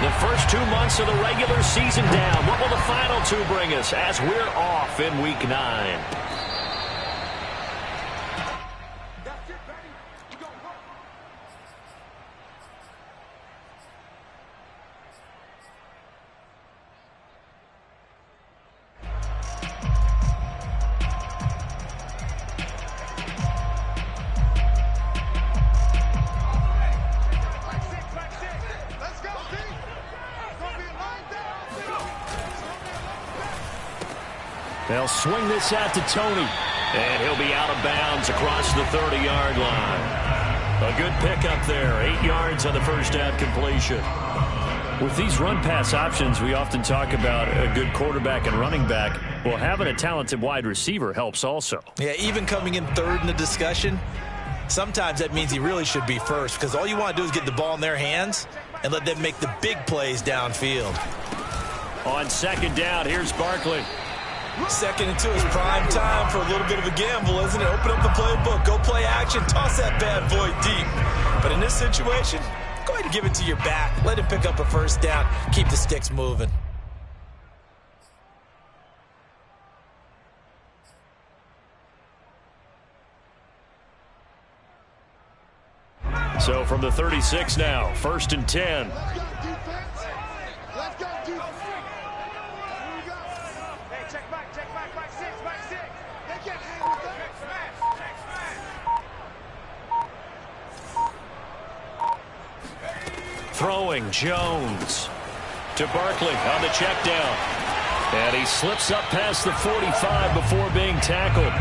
The first 2 months of the regular season down. What will the final 2 bring us as we're off in Week 9? They'll swing this out to Tony. And he'll be out of bounds across the 30-yard line. A good pickup there. 8 yards on the first down completion. With these run-pass options, we often talk about a good quarterback and running back. Well, having a talented wide receiver helps also. Yeah, even coming in third in the discussion, sometimes that means he really should be first, because all you want to do is get the ball in their hands and let them make the big plays downfield. On second down, here's Barkley. Second and 2 is prime time for a little bit of a gamble, isn't it? Open up the playbook, go play action, toss that bad boy deep. But in this situation, go ahead and give it to your back. Let him pick up a first down. Keep the sticks moving. So from the 36 now, 1st and 10. Throwing Jones to Barkley on the check down. And he slips up past the 45 before being tackled.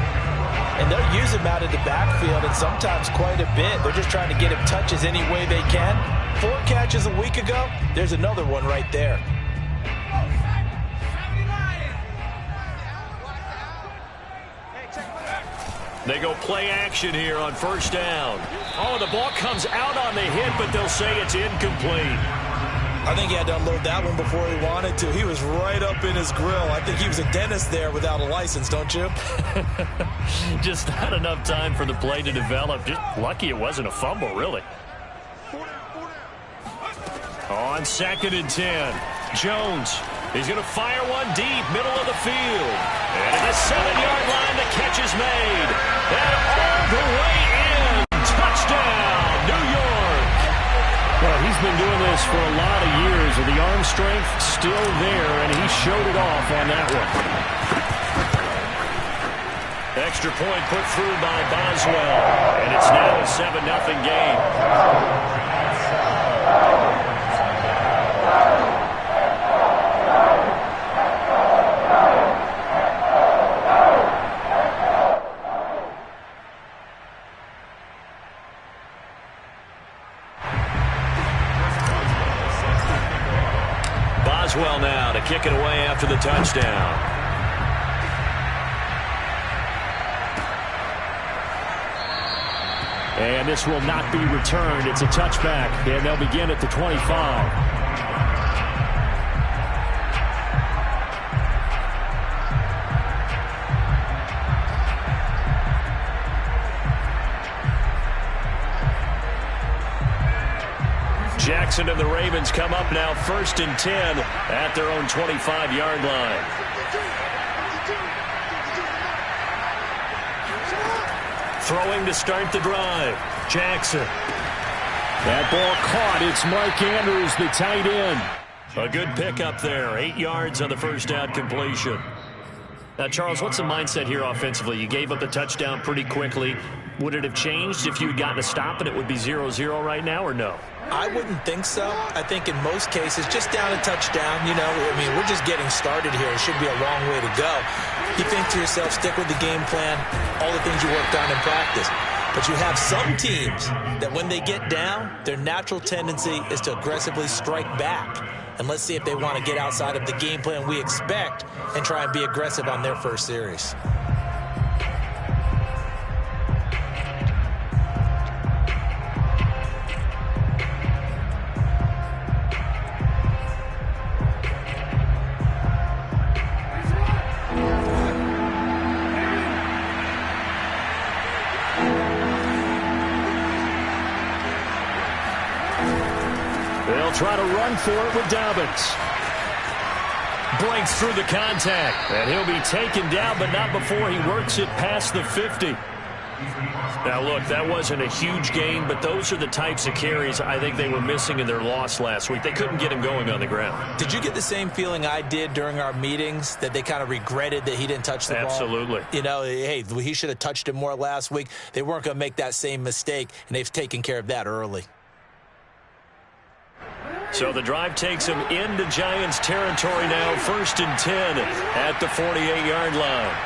And they'll use him out of the backfield, and sometimes quite a bit. They're just trying to get him touches any way they can. 4 catches a week ago. There's another one right there. They go play action here on first down. Oh, the ball comes out on the hit, but they'll say it's incomplete. I think he had to unload that one before he wanted to. He was right up in his grill. I think he was a dentist there without a license, don't you? Just not enough time for the play to develop. Just lucky it wasn't a fumble, really. On 2nd and 10, Jones. He's going to fire one deep, middle of the field. And at the 7-yard line, the catch is made. And all the way in. Touchdown, New York. Well, he's been doing this for a lot of years, with the arm strength still there, and he showed it off on that one. Extra point put through by Boswell. And it's now a 7-0 game. Boswell now to kick it away after the touchdown. And this will not be returned. It's a touchback, and they'll begin at the 25. Jackson and the Ravens come up now 1st and 10 at their own 25-yard line. Throwing to start the drive. Jackson. That ball caught. It's Mark Andrews, the tight end. A good pickup there. 8 yards on the first down completion. Now, Charles, what's the mindset here offensively? You gave up the touchdown pretty quickly. Would it have changed if you had gotten a stop and it would be 0-0 right now, or no? I wouldn't think so. I think in most cases, just down a touchdown, you know, I mean, we're just getting started here. It should be a long way to go. You think to yourself, stick with the game plan, all the things you worked on in practice. But you have some teams that when they get down, their natural tendency is to aggressively strike back. And let's see if they want to get outside of the game plan we expect and try and be aggressive on their first series. try to run for it with Dobbins. Breaks through the contact, and he'll be taken down, but not before he works it past the 50. Now, look, that wasn't a huge gain, but those are the types of carries I think they were missing in their loss last week. They couldn't get him going on the ground. Did you get the same feeling I did during our meetings, that they kind of regretted that he didn't touch the ball? Absolutely. You know, hey, he should have touched it more last week. They weren't going to make that same mistake, and they've taken care of that early. So the drive takes him into Giants territory now, 1st and 10 at the 48-yard line.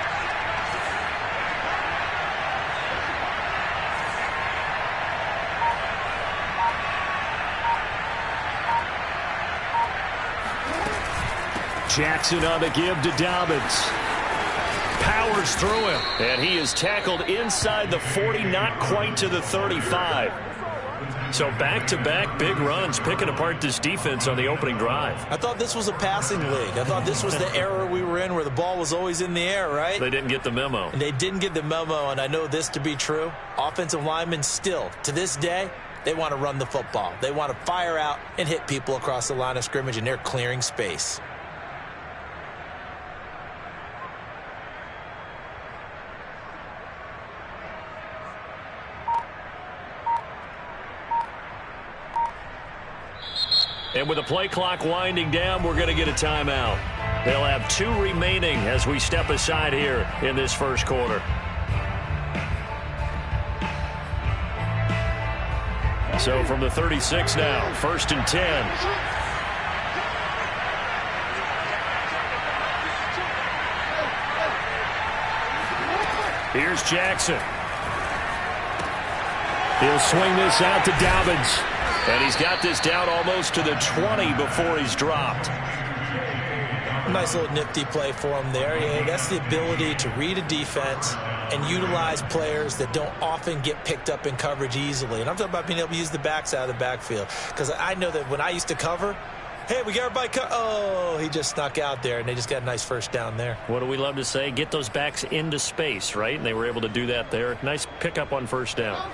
Jackson on the give to Dobbins. Powers through him. And he is tackled inside the 40, not quite to the 35. So back-to-back big runs, picking apart this defense on the opening drive. I thought this was a passing league. I thought this was the era we were in where the ball was always in the air, right? They didn't get the memo. And they didn't get the memo, and I know this to be true. Offensive linemen still, to this day, they want to run the football. They want to fire out and hit people across the line of scrimmage, and they're clearing space. And with the play clock winding down, we're going to get a timeout. They'll have 2 remaining as we step aside here in this first quarter. So from the 36 now, 1st and 10. Here's Jackson. He'll swing this out to Dobbins. And he's got this down almost to the 20 before he's dropped. Nice little nifty play for him there. Yeah, that's the ability to read a defense and utilize players that don't often get picked up in coverage easily. And I'm talking about being able to use the backside of the backfield. Because I know that when I used to cover, hey, we got everybody oh, he just snuck out there, and they just got a nice first down there. What do we love to say? Get those backs into space, right? And they were able to do that there. Nice pickup on first down.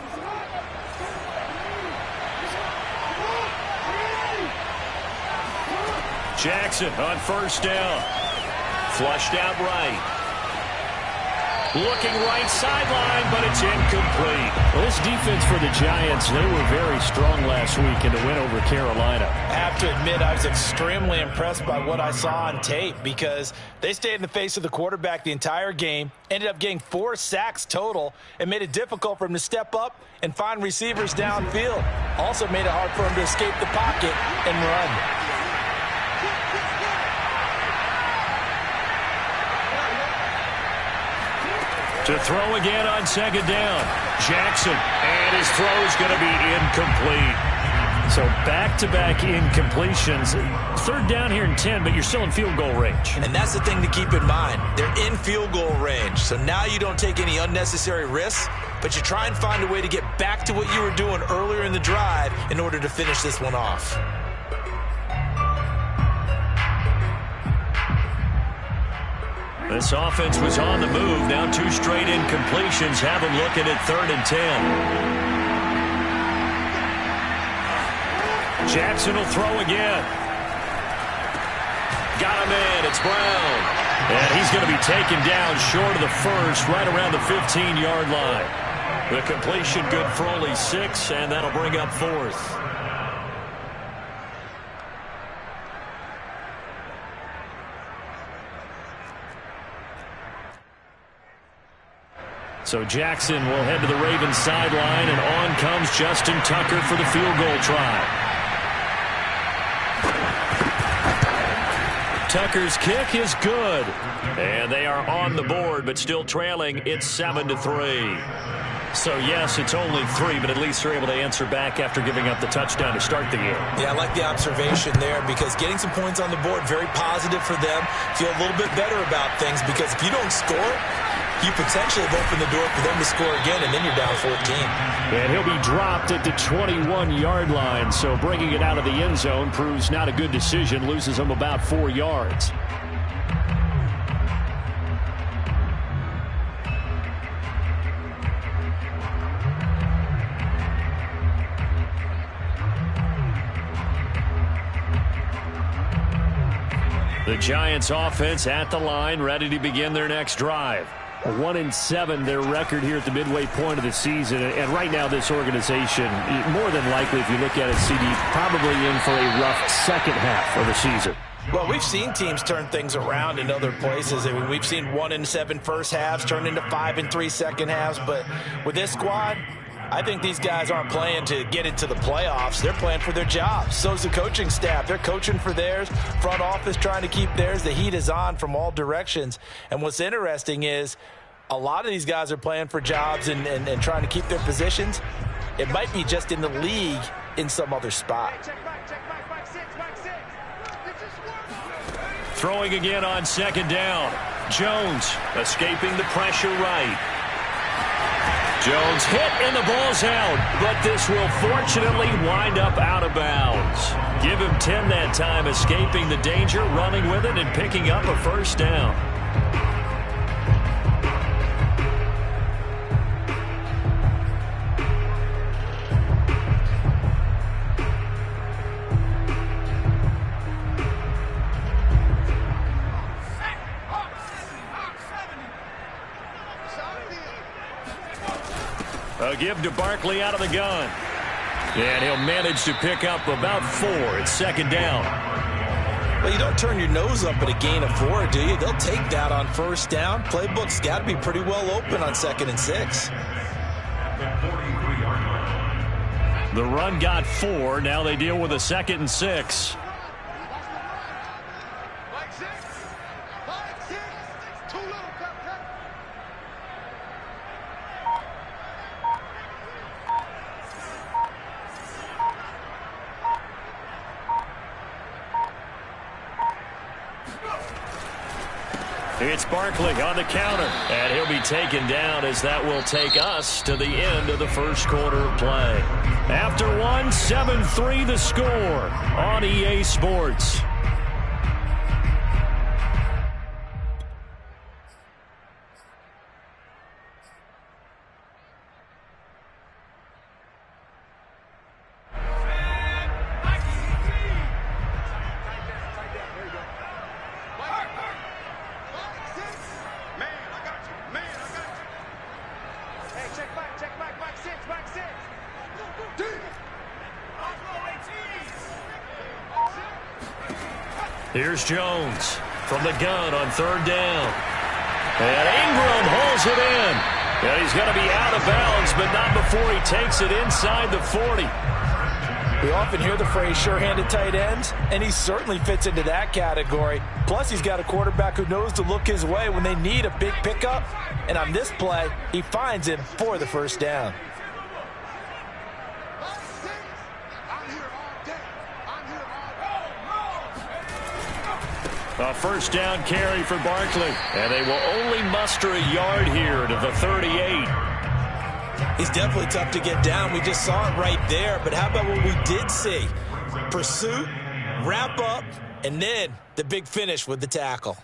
Jackson on first down. Flushed out right. Looking right sideline, but it's incomplete. Well, this defense for the Giants, they were very strong last week in the win over Carolina. I have to admit, I was extremely impressed by what I saw on tape because they stayed in the face of the quarterback the entire game, ended up getting 4 sacks total, and made it difficult for him to step up and find receivers downfield. Also made it hard for him to escape the pocket and run. To throw again on second down. Jackson, and his throw is going to be incomplete. So back-to-back incompletions. Third down here in 10, but you're still in field goal range. And that's the thing to keep in mind. They're in field goal range. So now you don't take any unnecessary risks, but you try and find a way to get back to what you were doing earlier in the drive in order to finish this one off. This offense was on the move. Now 2 straight incompletions have them looking at 3rd and 10. Jackson will throw again. Got him in. It's Brown. And he's going to be taken down short of the first, right around the 15-yard line. The completion good for only 6, and that'll bring up 4th. So Jackson will head to the Ravens sideline, and on comes Justin Tucker for the field goal try. Tucker's kick is good. And they are on the board, but still trailing. It's 7-3. So, yes, it's only 3, but at least they're able to answer back after giving up the touchdown to start the game. Yeah, I like the observation there because getting some points on the board, very positive for them. Feel a little bit better about things because if you don't score, you potentially have opened the door for them to score again, and then you're down 14. And he'll be dropped at the 21-yard line, so bringing it out of the end zone proves not a good decision, loses him about 4 yards. The Giants offense at the line, ready to begin their next drive. 1-7, their record here at the midway point of the season. And right now, this organization, more than likely, if you look at it, CD, probably in for a rough second half of the season. Well, we've seen teams turn things around in other places. I mean, we've seen 1-7 first halves turn into 5-3 second halves. But with this squad, I think these guys aren't playing to get into the playoffs. They're playing for their jobs. So's the coaching staff. They're coaching for theirs. Front office trying to keep theirs. The heat is on from all directions. And what's interesting is a lot of these guys are playing for jobs and trying to keep their positions. It might be just in the league in some other spot. Throwing again on second down. Jones escaping the pressure right. Jones hit and the ball's out, but this will fortunately wind up out of bounds. Give him 10 that time, escaping the danger, running with it, and picking up a first down. A give to Barkley out of the gun. And he'll manage to pick up about 4 at second down. Well, you don't turn your nose up at a gain of 4, do you? They'll take that on first down. Playbook's got to be pretty well open on 2nd and 6. The run got 4. Now they deal with a 2nd and 6. It's Barkley on the counter, and he'll be taken down as that will take us to the end of the first quarter of play. After one, 7-3 the score on EA Sports. Here's Jones from the gun on 3rd down. And Ingram holds it in. And he's going to be out of bounds, but not before he takes it inside the 40. We often hear the phrase sure-handed tight ends, and he certainly fits into that category. Plus, he's got a quarterback who knows to look his way when they need a big pickup. And on this play, he finds him for the first down. A first down carry for Barkley. And they will only muster a yard here to the 38. He's definitely tough to get down. We just saw it right there. But how about what we did see? Pursuit, wrap up, and then the big finish with the tackle.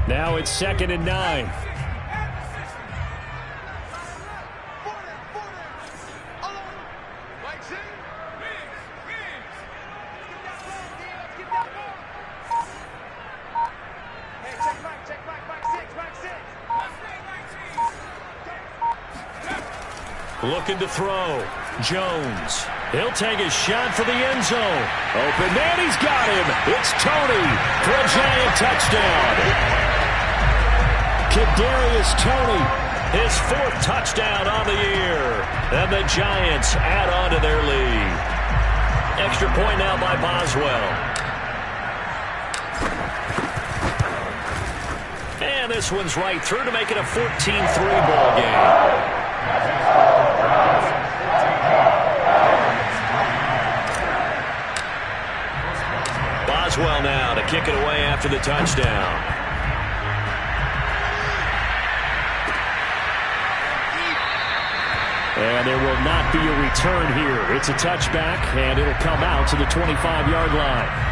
Now it's 2nd and 9. Looking to throw. Jones. He'll take a shot for the end zone. Open man, he's got him. It's Toney for a Giant touchdown. Kadarius Toney, his 4th touchdown on the year. And the Giants add on to their lead. Extra point now by Boswell. And this one's right through to make it a 14-3 ball game. Boswell now to kick it away after the touchdown. And there will not be a return here. It's a touchback, and it'll come out to the 25-yard line.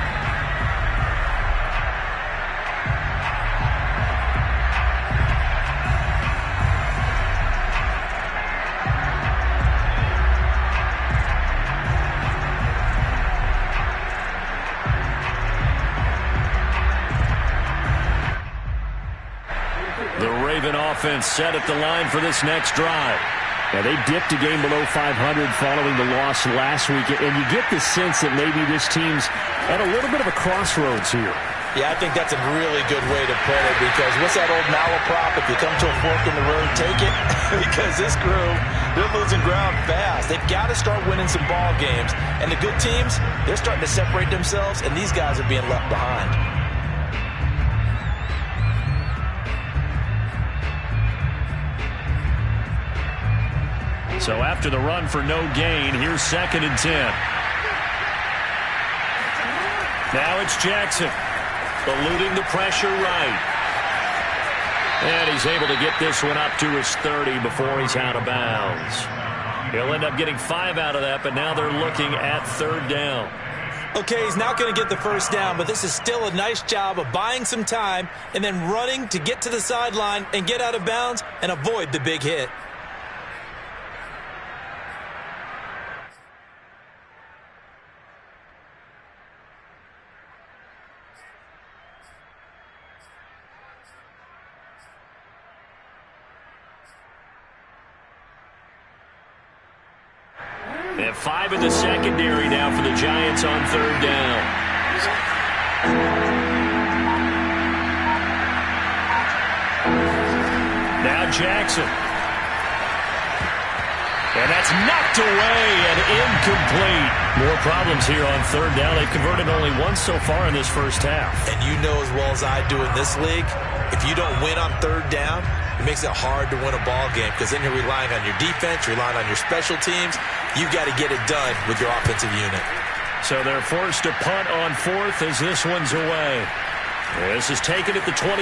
offense set at the line for this next drive. Now, they dipped a game below 500 following the loss last week, and you get the sense that maybe this team's at a little bit of a crossroads here. Yeah, I think that's a really good way to put it, because what's that old malaprop? If you come to a fork in the road, take it. Because this group, they're losing ground fast. They've got to start winning some ball games. And the good teams, they're starting to separate themselves, and these guys are being left behind. So after the run for no gain, here's 2nd and 10. Now it's Jackson, eluding the pressure right. And he's able to get this one up to his 30 before he's out of bounds. He'll end up getting 5 out of that, but now they're looking at 3rd down. Okay, he's not going to get the first down, but this is still a nice job of buying some time and then running to get to the sideline and get out of bounds and avoid the big hit. They have 5 in the secondary now for the Giants on 3rd down. Now Jackson. And that's knocked away and incomplete. More problems here on 3rd down. They've converted only once so far in this first half. And you know as well as I do in this league, if you don't win on 3rd down, it makes it hard to win a ball game, because then you're relying on your defense, relying on your special teams. You've got to get it done with your offensive unit. So they're forced to punt on 4th as this one's away. This is taken at the 23.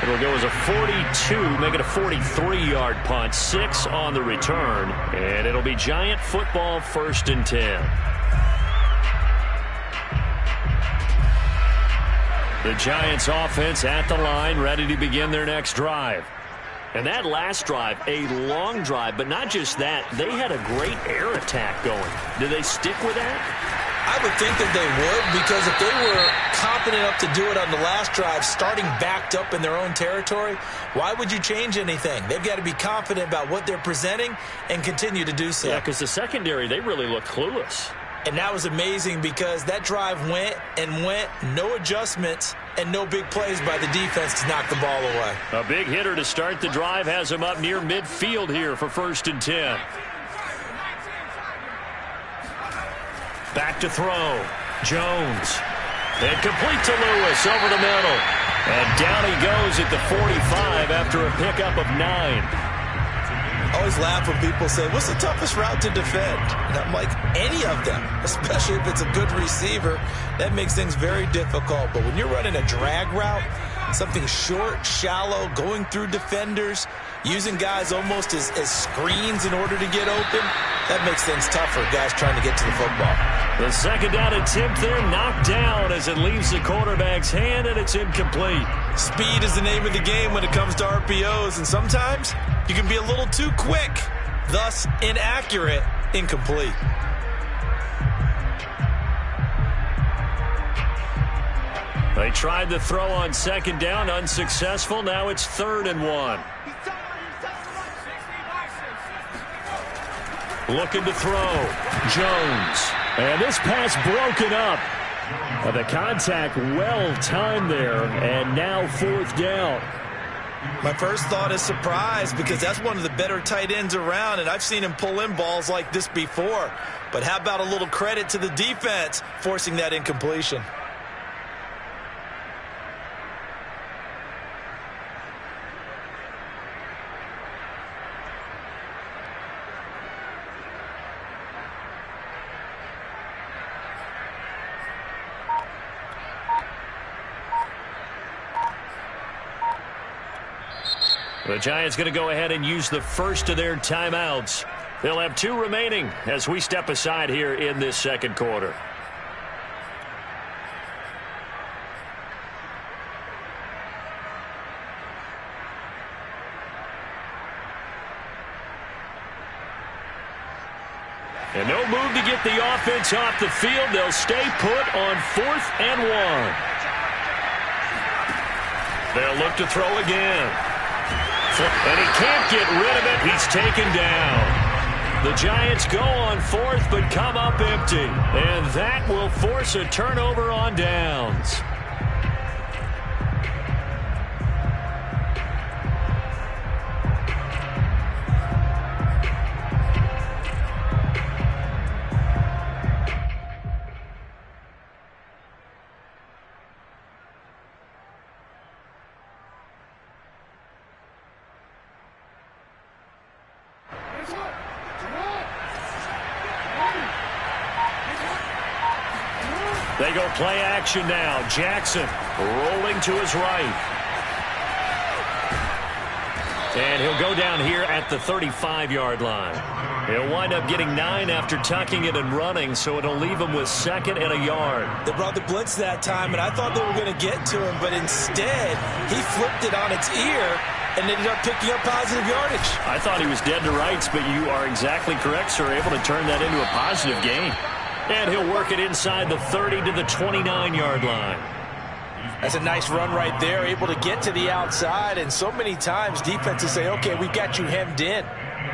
It'll go as a 42, make it a 43-yard punt, 6 on the return, and it'll be Giant football 1st and 10. The Giants offense at the line, ready to begin their next drive. And that last drive, a long drive, but not just that. They had a great air attack going. Do they stick with that? I would think that they would, because if they were confident enough to do it on the last drive, starting backed up in their own territory, why would you change anything? They've got to be confident about what they're presenting and continue to do so. Yeah, because the secondary, they really look clueless. And that was amazing, because that drive went and went, no adjustments, and no big plays by the defense to knock the ball away. A big hitter to start the drive has him up near midfield here for 1st and 10. Back to throw. Jones. And complete to Lewis over the middle. And down he goes at the 45 after a pickup of 9. I always laugh when people say, what's the toughest route to defend? And I'm like, any of them, especially if it's a good receiver. That makes things very difficult. But when you're running a drag route, something short, shallow, going through defenders, using guys almost as screens in order to get open, that makes things tough for guys trying to get to the football. The 2nd down attempt there knocked down as it leaves the quarterback's hand, and it's incomplete. Speed is the name of the game when it comes to RPOs, and sometimes you can be a little too quick, thus inaccurate, incomplete. They tried the throw on 2nd down, unsuccessful. Now it's 3rd and 1. Looking to throw. Jones. And this pass broken up. The contact well timed there, and now 4th down. My first thought is surprise, because that's one of the better tight ends around, and I've seen him pull in balls like this before. But how about a little credit to the defense forcing that incompletion? The Giants going to go ahead and use the first of their timeouts. They'll have 2 remaining as we step aside here in this 2nd quarter. And no move to get the offense off the field. They'll stay put on 4th and 1. They'll look to throw again. And he can't get rid of it. He's taken down. The Giants go on 4th but come up empty. And that will force a turnover on downs. They go play action now. Jackson rolling to his right. And he'll go down here at the 35-yard line. He'll wind up getting 9 after tucking it and running, so it'll leave him with 2nd and a yard. They brought the blitz that time, and I thought they were going to get to him, but instead he flipped it on its ear and ended up picking up positive yardage. I thought he was dead to rights, but you are exactly correct, sir, able to turn that into a positive gain. And he'll work it inside the 30 to the 29-yard line. That's a nice run right there, able to get to the outside. And so many times defenses say, okay, we've got you hemmed in.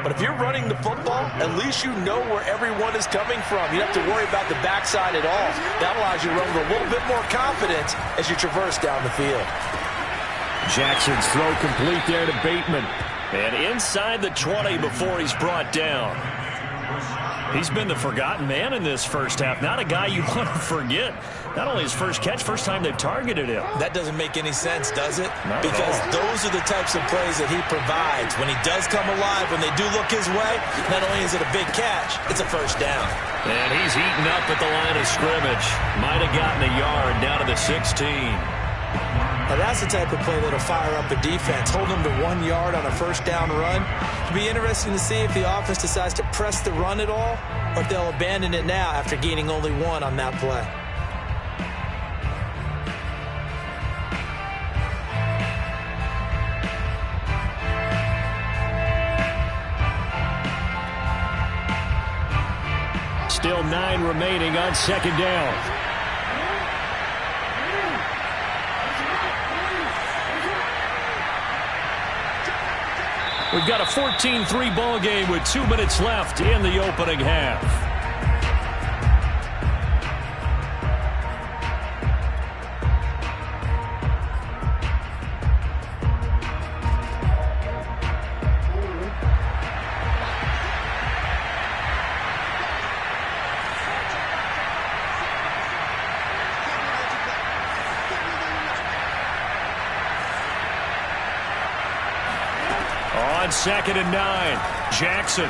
But if you're running the football, at least you know where everyone is coming from. You don't have to worry about the backside at all. That allows you to run with a little bit more confidence as you traverse down the field. Jackson's throw complete there to Bateman. And inside the 20 before he's brought down. He's been the forgotten man in this first half. Not a guy you want to forget. Not only his first catch, first time they've targeted him. That doesn't make any sense, does it? Not because those are the types of plays that he provides. When he does come alive, when they do look his way, not only is it a big catch, it's a first down. And he's eaten up at the line of scrimmage. Might have gotten a yard down to the 16. Now that's the type of play that'll fire up a defense. Hold them to 1 yard on a first down run. It'll be interesting to see if the offense decides to press the run at all, or if they'll abandon it now after gaining only 1 on that play. Still 9 remaining on 2nd down. We've got a 14-3 ball game with 2 minutes left in the opening half. On 2nd and 9, Jackson.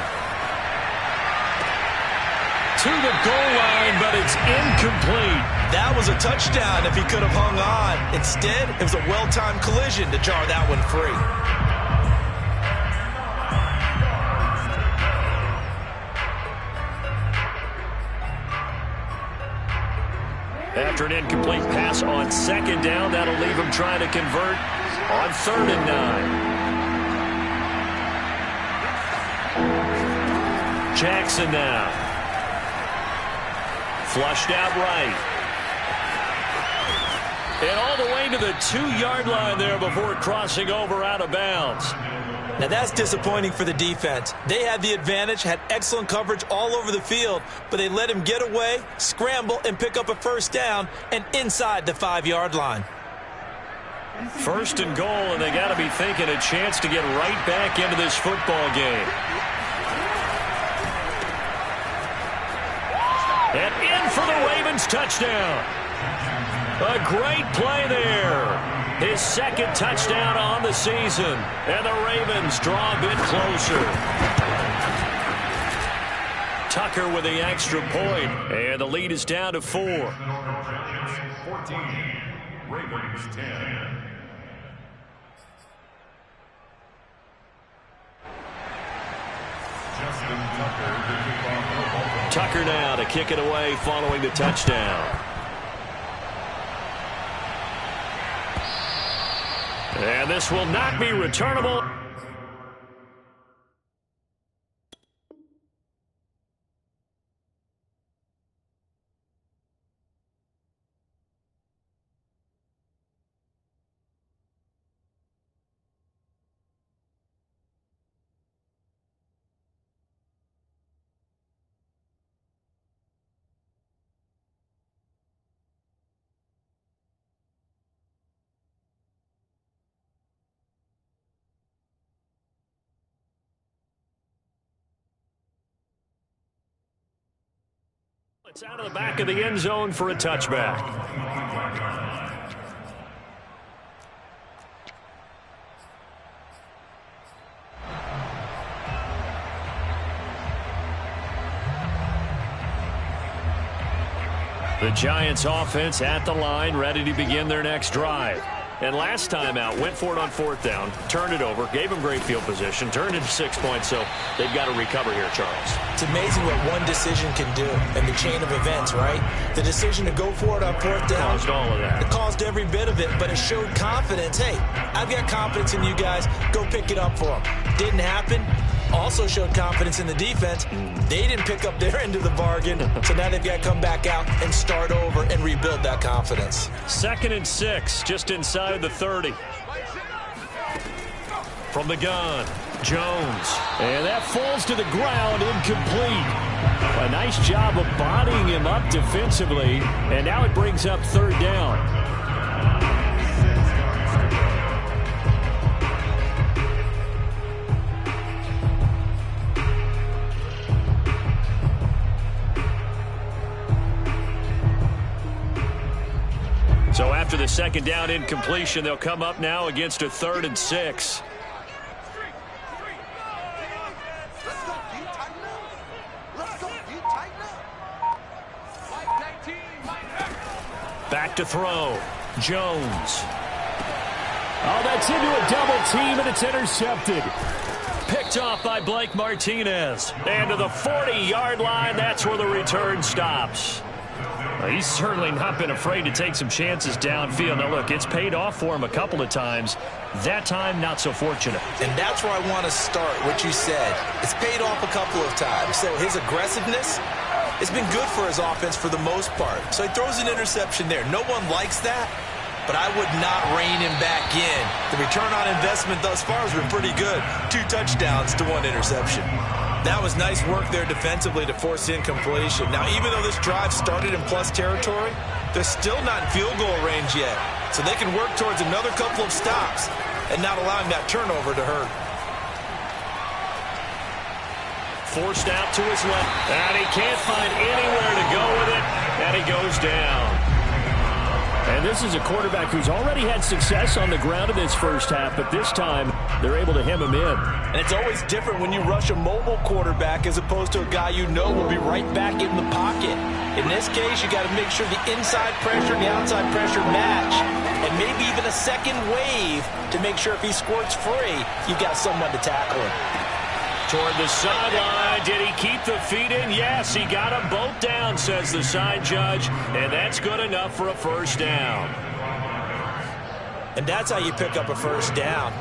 To the goal line, but it's incomplete. That was a touchdown if he could have hung on. Instead, it was a well-timed collision to jar that one free. After an incomplete pass on 2nd down, that'll leave him trying to convert on 3rd and 9. Jackson now. Flushed out right. And all the way to the 2-yard line there before crossing over out of bounds. Now that's disappointing for the defense. They had the advantage, had excellent coverage all over the field, but they let him get away, scramble, and pick up a first down and inside the 5-yard line. 1st and goal, and they got to be thinking a chance to get right back into this football game. And in for the Ravens touchdown. A great play there. His 2nd touchdown on the season. And the Ravens draw a bit closer. Tucker with the extra point. And the lead is down to 4. 14, Ravens 10. Tucker now to kick it away following the touchdown. And this will not be returnable. It's out of the back of the end zone for a touchback. The Giants offense at the line, ready to begin their next drive. And last time out, went for it on fourth down, turned it over, gave them great field position, turned it to 6 points, so they've got to recover here, Charles. It's amazing what one decision can do in the chain of events, right? The decision to go for it on fourth down. Caused all of that. It caused every bit of it, but it showed confidence. Hey, I've got confidence in you guys. Go pick it up for them. Didn't happen. Also showed confidence in the defense. They didn't pick up their end of the bargain, so now they've got to come back out and start over and rebuild that confidence. 2nd and 6, just inside the 30. From the gun, Jones. And that falls to the ground, incomplete. A nice job of bodying him up defensively, and now it brings up 3rd down. So after the 2nd down incompletion, they'll come up now against a 3rd and 6. Back to throw. Jones. Oh, that's into a double team, and it's intercepted. Picked off by Blake Martinez. And to the 40-yard line, that's where the return stops. He's certainly not been afraid to take some chances downfield. Now, look, it's paid off for him a couple of times. That time, not so fortunate. And that's where I want to start, what you said. It's paid off a couple of times. So his aggressiveness has been good for his offense for the most part. So he throws an interception there. No one likes that, but I would not rein him back in. The return on investment thus far has been pretty good. 2 touchdowns to 1 interception. That was nice work there defensively to force incompletion. Now, even though this drive started in plus territory, they're still not in field goal range yet. So they can work towards another couple of stops and not allowing that turnover to hurt. Forced out to his left. And he can't find anywhere to go with it. And he goes down. And this is a quarterback who's already had success on the ground in this first half, but this time they're able to hem him in. And it's always different when you rush a mobile quarterback as opposed to a guy you know will be right back in the pocket. In this case, you got to make sure the inside pressure and the outside pressure match, and maybe even a second wave to make sure if he squirts free, you've got someone to tackle him. Toward the sideline. Did he keep the feet in? Yes, he got them both down, says the side judge. And that's good enough for a first down. And that's how you pick up a first down.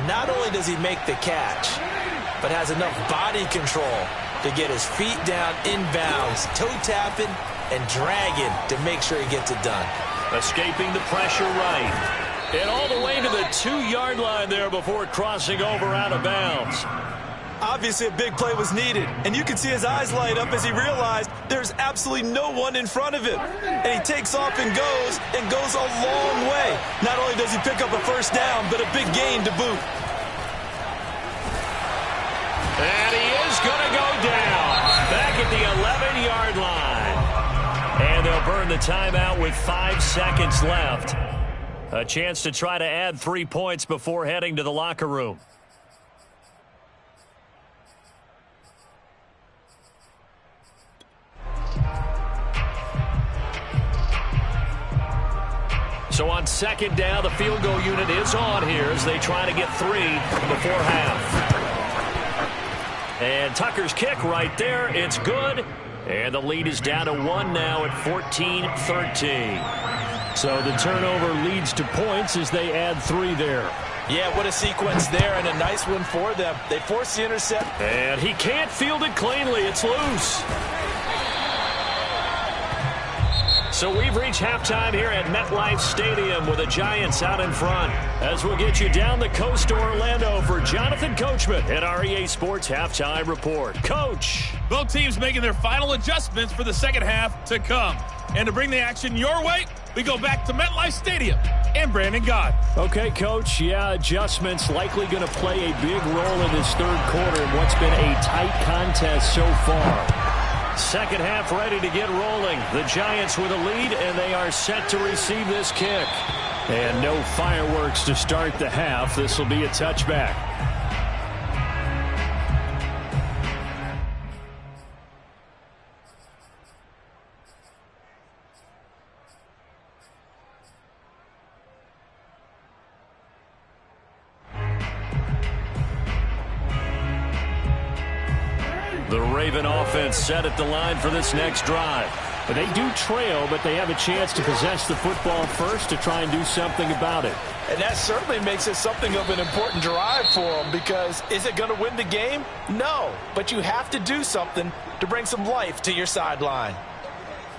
Not only does he make the catch, but has enough body control to get his feet down inbounds, toe tapping and dragging to make sure he gets it done. Escaping the pressure right. And all the way to the 2-yard line there before crossing over out of bounds. Obviously, a big play was needed, and you can see his eyes light up as he realized there's absolutely no one in front of him. And he takes off and goes a long way. Not only does he pick up a first down, but a big gain to boot. And he is going to go down back at the 11-yard line. And they'll burn the timeout with 5 seconds left. A chance to try to add 3 points before heading to the locker room. So on 2nd down, the field goal unit is on here as they try to get 3 before half. And Tucker's kick right there. It's good. And the lead is down to 1 now at 14-13. So the turnover leads to points as they add 3 there. Yeah, what a sequence there, and a nice one for them. They force the intercept. And he can't field it cleanly. It's loose. So we've reached halftime here at MetLife Stadium with the Giants out in front. As we'll get you down the coast to Orlando for Jonathan Coachman at our EA Sports Halftime Report. Coach. Both teams making their final adjustments for the second half to come. And to bring the action your way, we go back to MetLife Stadium and Brandon Gaudin. Okay, Coach. Yeah, adjustments likely going to play a big role in this third quarter in what's been a tight contest so far. Second half ready to get rolling. The Giants with a lead, and they are set to receive this kick. And no fireworks to start the half. This will be a touchback. The Raven offense set at the line for this next drive. But they do trail, but they have a chance to possess the football first to try and do something about it. And that certainly makes it something of an important drive for them, because is it going to win the game? No, but you have to do something to bring some life to your sideline.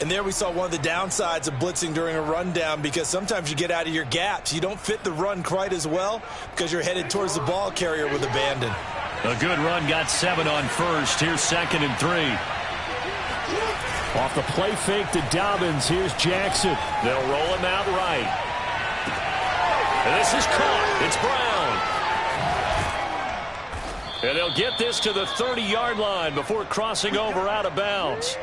And there we saw one of the downsides of blitzing during a rundown, because sometimes you get out of your gaps. You don't fit the run quite as well because you're headed towards the ball carrier with abandon. A good run got 7 on first. Here's 2nd and 3. Off the play fake to Dobbins. Here's Jackson. They'll roll him out right. And this is caught. It's Brown. And they'll get this to the 30-yard line before crossing over out of bounds.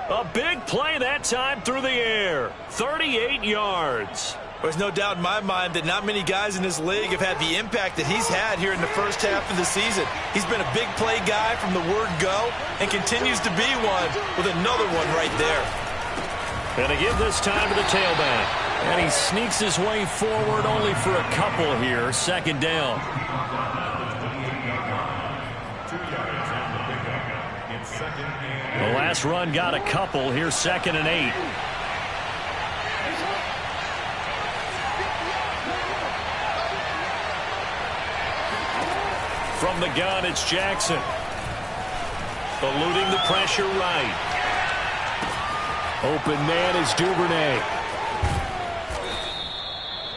A big play that time through the air. 38 yards. There's no doubt in my mind that not many guys in this league have had the impact that he's had here in the first half of the season. He's been a big play guy from the word go and continues to be one with another one right there. And to give this time to the tailback. And he sneaks his way forward only for a couple here. 2nd down. The last run got a couple. Here's 2nd and 8. From the gun, it's Jackson. Eluding the pressure right. Open man is Duvernay.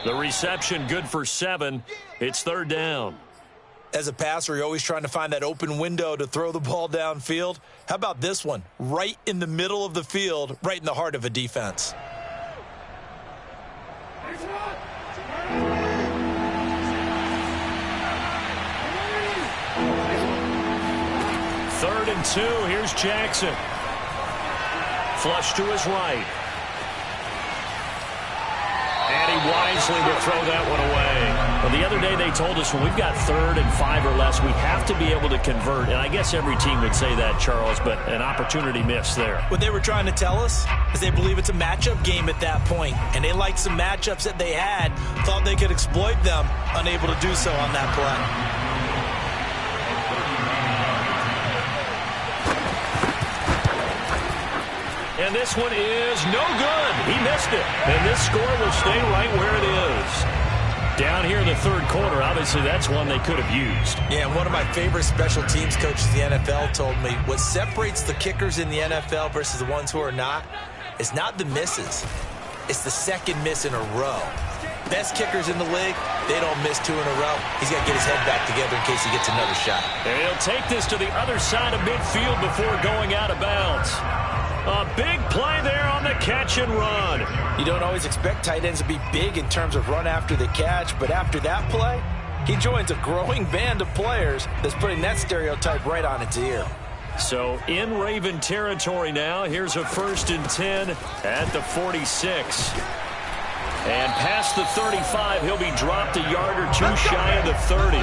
The reception good for 7. It's 3rd down. As a passer, you're always trying to find that open window to throw the ball downfield. How about this one? Right in the middle of the field, right in the heart of a defense. Third and 2. Here's Jackson. Flush to his right. And he wisely will throw that one away. Well, the other day they told us when we've got 3rd and 5 or less, we have to be able to convert. And I guess every team would say that, Charles, but an opportunity missed there. What they were trying to tell us is they believe it's a matchup game at that point. And they liked some matchups that they had, thought they could exploit them, unable to do so on that play. And this one is no good. He missed it. And this score will stay right where it is. Down here in the 3rd quarter, obviously that's one they could have used. Yeah, and one of my favorite special teams coaches in the NFL told me what separates the kickers in the NFL versus the ones who are not is not the misses. It's the second miss in a row. Best kickers in the league, they don't miss 2 in a row. He's got to get his head back together in case he gets another shot. And he'll take this to the other side of midfield before going out of bounds. A big play there on the catch and run. You don't always expect tight ends to be big in terms of run after the catch, but after that play, he joins a growing band of players that's putting that stereotype right on its ear. So in Raven territory now, here's a 1st and 10 at the 46. And past the 35, he'll be dropped a yard or 2 shy of the 30.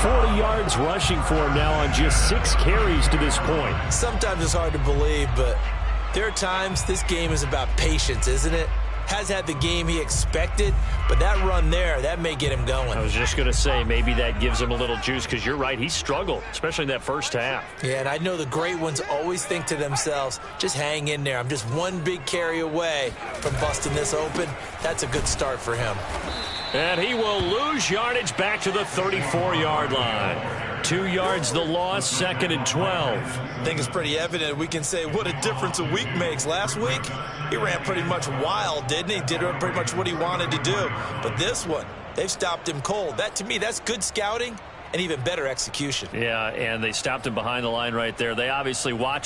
40 yards rushing for him now on just 6 carries to this point. Sometimes it's hard to believe, but there are times this game is about patience, isn't it? Has had the game he expected, but that run there, that may get him going. I was just going to say, maybe that gives him a little juice, because you're right, he struggled, especially in that first half. Yeah, and I know the great ones always think to themselves, just hang in there. I'm just one big carry away from busting this open. That's a good start for him. And he will lose yardage back to the 34-yard line. 2 yards the loss, 2nd and 12. I think it's pretty evident. We can say what a difference a week makes. Last week, he ran pretty much wild, didn't he? Did pretty much what he wanted to do. But this one, they've stopped him cold. That, to me, that's good scouting and even better execution. Yeah, and they stopped him behind the line right there. They obviously watched